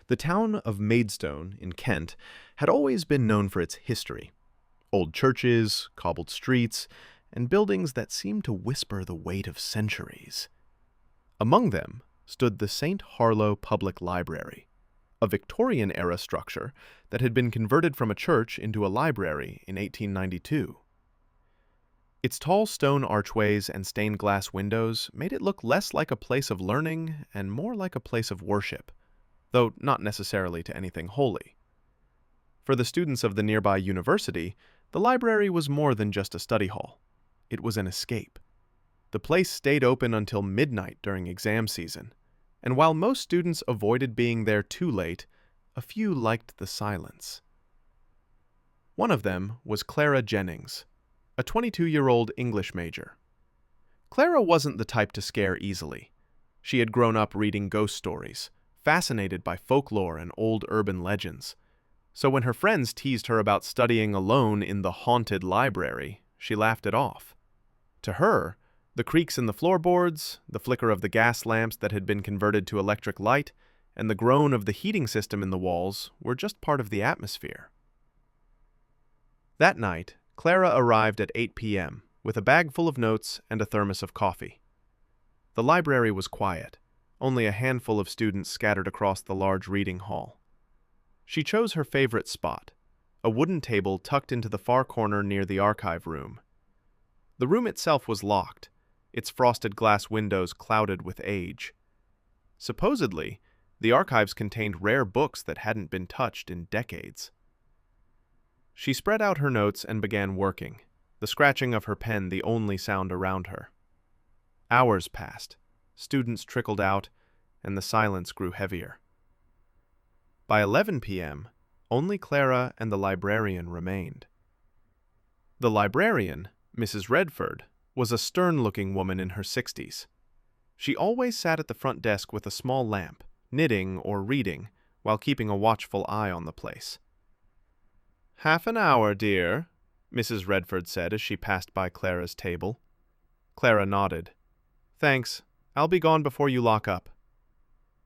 The town of Maidstone in Kent had always been known for its history. Old churches, cobbled streets, and buildings that seemed to whisper the weight of centuries. Among them stood the St. Harlow Public Library, a Victorian-era structure that had been converted from a church into a library in 1892. Its tall stone archways and stained glass windows made it look less like a place of learning and more like a place of worship, though not necessarily to anything holy. For the students of the nearby university, the library was more than just a study hall. It was an escape. The place stayed open until midnight during exam season, and while most students avoided being there too late, a few liked the silence. One of them was Clara Jennings, a 22-year-old English major. Clara wasn't the type to scare easily. She had grown up reading ghost stories, fascinated by folklore and old urban legends. So when her friends teased her about studying alone in the haunted library, she laughed it off. To her, the creaks in the floorboards, the flicker of the gas lamps that had been converted to electric light, and the groan of the heating system in the walls were just part of the atmosphere. That night, Clara arrived at 8 p.m. with a bag full of notes and a thermos of coffee. The library was quiet, only a handful of students scattered across the large reading hall. She chose her favorite spot, a wooden table tucked into the far corner near the archive room. The room itself was locked, its frosted glass windows clouded with age. Supposedly, the archives contained rare books that hadn't been touched in decades. She spread out her notes and began working, the scratching of her pen the only sound around her. Hours passed, students trickled out, and the silence grew heavier. By 11 p.m., only Clara and the librarian remained. The librarian, Mrs. Redford, was a stern-looking woman in her 60s. She always sat at the front desk with a small lamp, knitting or reading, while keeping a watchful eye on the place. "Half an hour, dear," Mrs. Redford said as she passed by Clara's table. Clara nodded. "Thanks. I'll be gone before you lock up."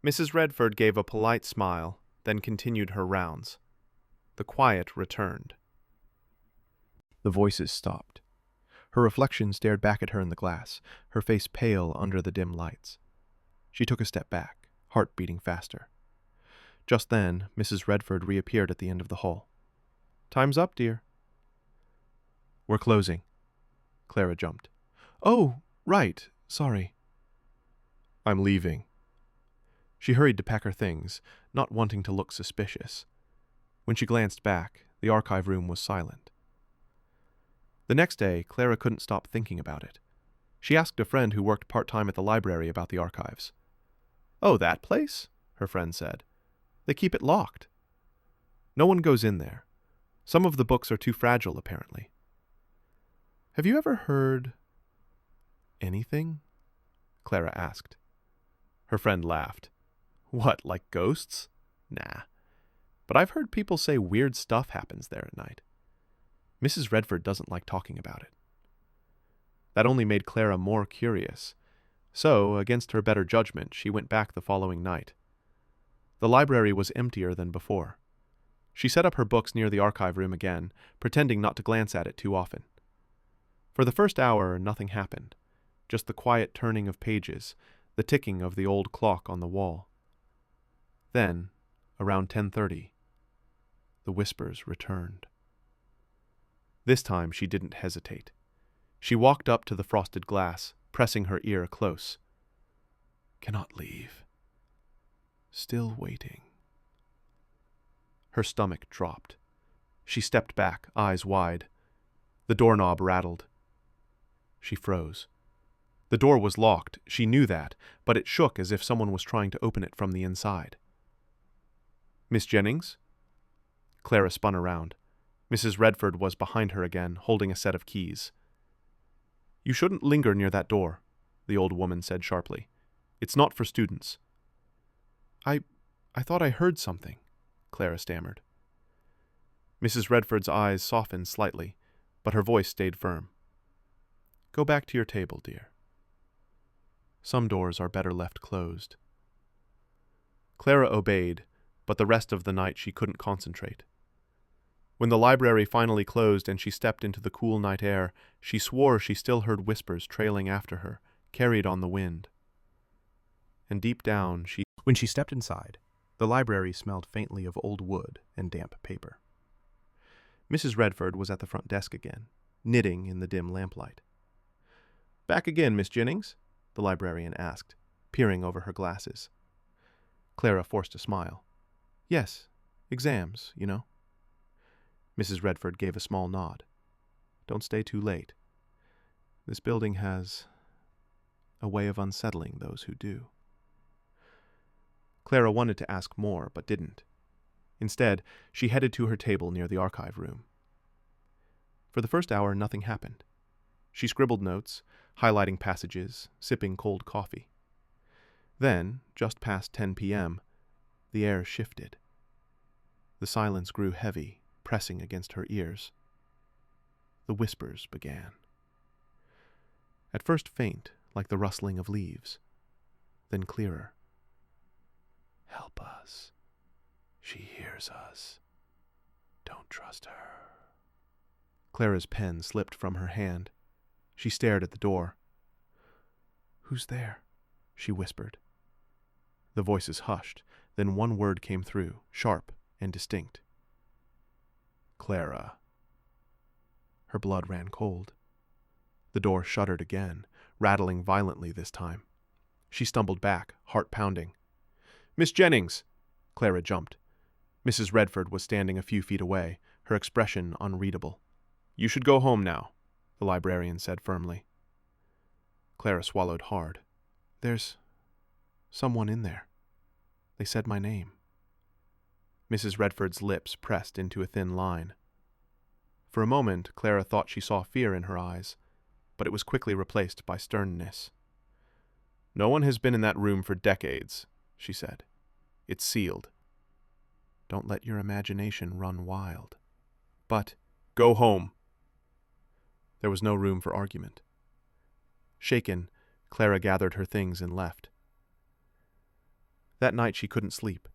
Mrs. Redford gave a polite smile, then continued her rounds. The quiet returned. The voices stopped. Her reflection stared back at her in the glass, her face pale under the dim lights. She took a step back, heart beating faster. Just then, Mrs. Redford reappeared at the end of the hall. "Time's up, dear." "We're closing." Clara jumped. "Oh, right. Sorry." "I'm leaving." She hurried to pack her things, not wanting to look suspicious. When she glanced back, the archive room was silent. The next day, Clara couldn't stop thinking about it. She asked a friend who worked part-time at the library about the archives. "Oh, that place?" her friend said. "They keep it locked. No one goes in there. Some of the books are too fragile, apparently." "Have you ever heard anything?" Clara asked. Her friend laughed. "What, like ghosts? Nah. But I've heard people say weird stuff happens there at night. Mrs. Redford doesn't like talking about it." That only made Clara more curious. So, against her better judgment, she went back the following night. The library was emptier than before. She set up her books near the archive room again, pretending not to glance at it too often. For the first hour, nothing happened, just the quiet turning of pages, the ticking of the old clock on the wall. Then, around 10:30, the whispers returned. This time she didn't hesitate. She walked up to the frosted glass, pressing her ear close. "Cannot leave. Still waiting." Her stomach dropped. She stepped back, eyes wide. The doorknob rattled. She froze. The door was locked, she knew that, but it shook as if someone was trying to open it from the inside. "Miss Jennings?" Clara spun around. Mrs. Redford was behind her again, holding a set of keys. "You shouldn't linger near that door," the old woman said sharply. "It's not for students." I thought I heard something," Clara stammered. Mrs. Redford's eyes softened slightly, but her voice stayed firm. "Go back to your table, dear. Some doors are better left closed." Clara obeyed, but the rest of the night she couldn't concentrate. When the library finally closed and she stepped into the cool night air, she swore she still heard whispers trailing after her, carried on the wind. And deep down, when she stepped inside, the library smelled faintly of old wood and damp paper. Mrs. Redford was at the front desk again, knitting in the dim lamplight. "Back again, Miss Jennings?" the librarian asked, peering over her glasses. Clara forced a smile. "Yes, exams, you know." Mrs. Redford gave a small nod. "Don't stay too late. This building has a way of unsettling those who do." Clara wanted to ask more, but didn't. Instead, she headed to her table near the archive room. For the first hour, nothing happened. She scribbled notes, highlighting passages, sipping cold coffee. Then, just past 10 p.m., the air shifted. The silence grew heavy, pressing against her ears. The whispers began. At first faint, like the rustling of leaves, then clearer. "Help us. She hears us. Don't trust her." Clara's pen slipped from her hand. She stared at the door. "Who's there?" she whispered. The voices hushed, then one word came through, sharp and distinct. "Clara." Her blood ran cold. The door shuddered again, rattling violently this time. She stumbled back, heart pounding. "Miss Jennings!" Clara jumped. Mrs. Redford was standing a few feet away, her expression unreadable. "You should go home now," the librarian said firmly. Clara swallowed hard. "There's someone in there. They said my name." Mrs. Redford's lips pressed into a thin line. For a moment, Clara thought she saw fear in her eyes, but it was quickly replaced by sternness. "No one has been in that room for decades," she said. "It's sealed. Don't let your imagination run wild. But go home." There was no room for argument. Shaken, Clara gathered her things and left. That night she couldn't sleep.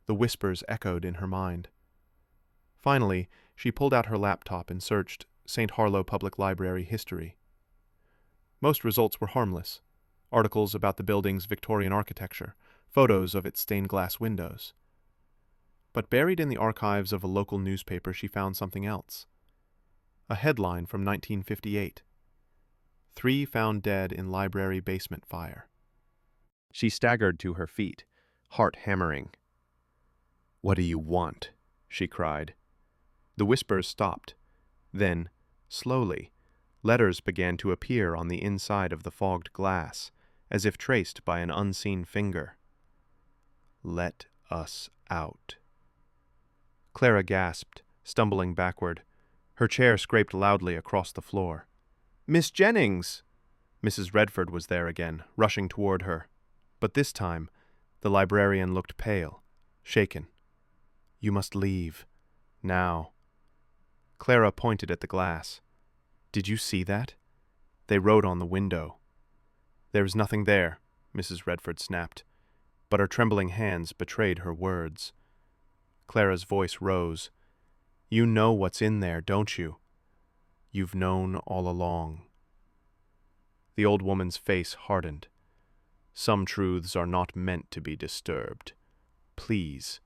The whispers echoed in her mind. Finally, she pulled out her laptop and searched St. Harlow Public Library history. Most results were harmless. Articles about the building's Victorian architecture, photos of its stained glass windows. But buried in the archives of a local newspaper she found something else. A headline from 1958. 3 found dead in library basement fire. She staggered to her feet, heart hammering. "What do you want?" she cried. The whispers stopped. Then, slowly, letters began to appear on the inside of the fogged glass, as if traced by an unseen finger. "Let us out." Clara gasped, stumbling backward. Her chair scraped loudly across the floor. "Miss Jennings!" Mrs. Redford was there again, rushing toward her. But this time, the librarian looked pale, shaken. "You must leave. Now." Clara pointed at the glass. "Did you see that? They wrote on the window." "There's nothing there," Mrs. Redford snapped, but her trembling hands betrayed her words. Clara's voice rose. "You know what's in there, don't you? You've known all along." The old woman's face hardened. "Some truths are not meant to be disturbed. Please,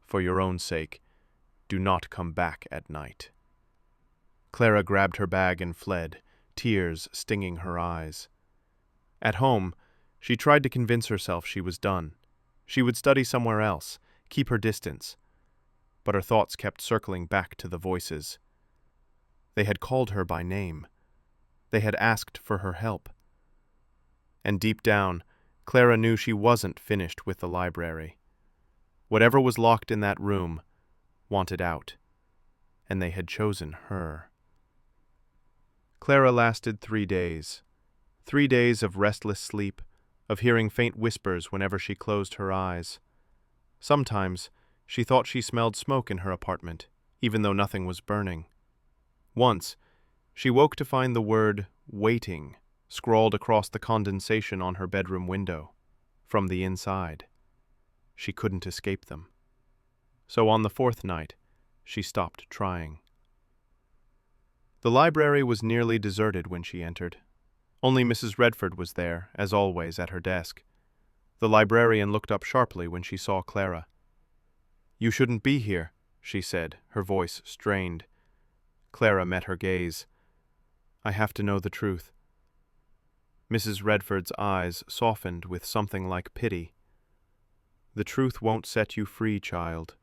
for your own sake, do not come back at night." Clara grabbed her bag and fled, tears stinging her eyes. At home, she tried to convince herself she was done. She would study somewhere else, keep her distance. But her thoughts kept circling back to the voices. They had called her by name. They had asked for her help. And deep down, Clara knew she wasn't finished with the library. Whatever was locked in that room wanted out, and they had chosen her. Clara lasted 3 days. 3 days of restless sleep, of hearing faint whispers whenever she closed her eyes. Sometimes she thought she smelled smoke in her apartment, even though nothing was burning. Once, she woke to find the word "waiting" scrawled across the condensation on her bedroom window, from the inside. She couldn't escape them. So on the fourth night, she stopped trying. The library was nearly deserted when she entered. Only Mrs. Redford was there, as always, at her desk. The librarian looked up sharply when she saw Clara. "You shouldn't be here," she said, her voice strained. Clara met her gaze. "I have to know the truth." Mrs. Redford's eyes softened with something like pity. "The truth won't set you free, child.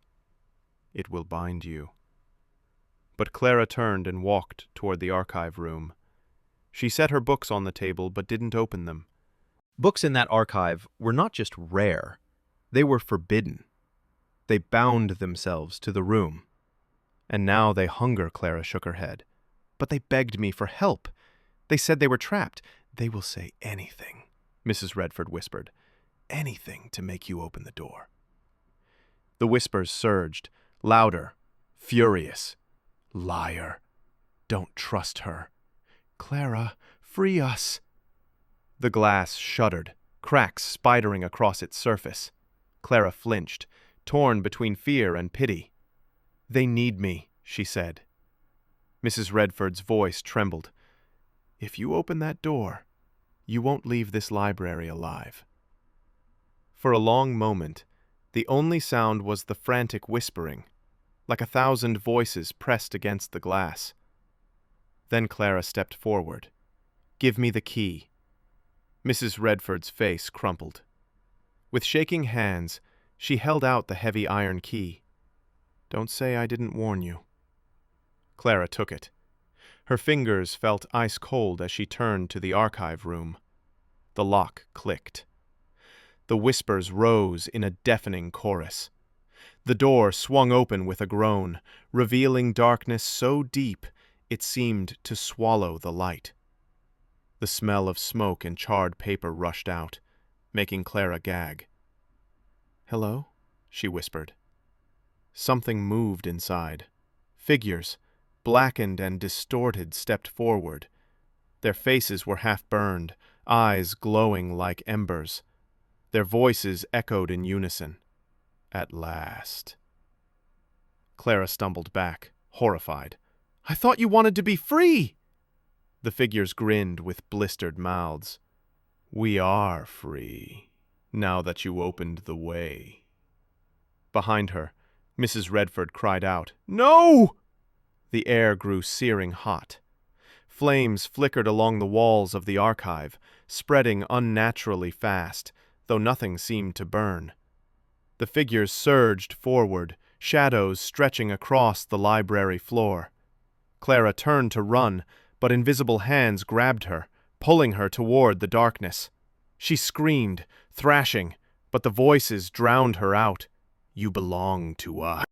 It will bind you." But Clara turned and walked toward the archive room. She set her books on the table but didn't open them. Books in that archive were not just rare, they were forbidden. They bound themselves to the room. And now they hunger, Clara shook her head. "But they begged me for help. They said they were trapped." "They will say anything," Mrs. Redford whispered. "Anything to make you open the door." The whispers surged, louder, furious. "Liar. Don't trust her. Clara, free us." The glass shuddered, cracks spidering across its surface. Clara flinched, torn between fear and pity. "They need me," she said. Mrs. Redford's voice trembled. "If you open that door, you won't leave this library alive." For a long moment, the only sound was the frantic whispering, like 1,000 voices pressed against the glass. Then Clara stepped forward. "Give me the key." Mrs. Redford's face crumpled. With shaking hands, she held out the heavy iron key. "Don't say I didn't warn you." Clara took it. Her fingers felt ice-cold as she turned to the archive room. The lock clicked. The whispers rose in a deafening chorus. The door swung open with a groan, revealing darkness so deep it seemed to swallow the light. The smell of smoke and charred paper rushed out, making Clara gag. "Hello?" she whispered. Something moved inside. Figures, blackened and distorted, stepped forward. Their faces were half-burned, eyes glowing like embers. Their voices echoed in unison. "At last." Clara stumbled back, horrified. "I thought you wanted to be free!" The figures grinned with blistered mouths. "We are free, now that you opened the way." Behind her, Mrs. Redford cried out, "No!" The air grew searing hot. Flames flickered along the walls of the archive, spreading unnaturally fast, though nothing seemed to burn. The figures surged forward, shadows stretching across the library floor. Clara turned to run, but invisible hands grabbed her, pulling her toward the darkness. She screamed, thrashing, but the voices drowned her out. "You belong to us."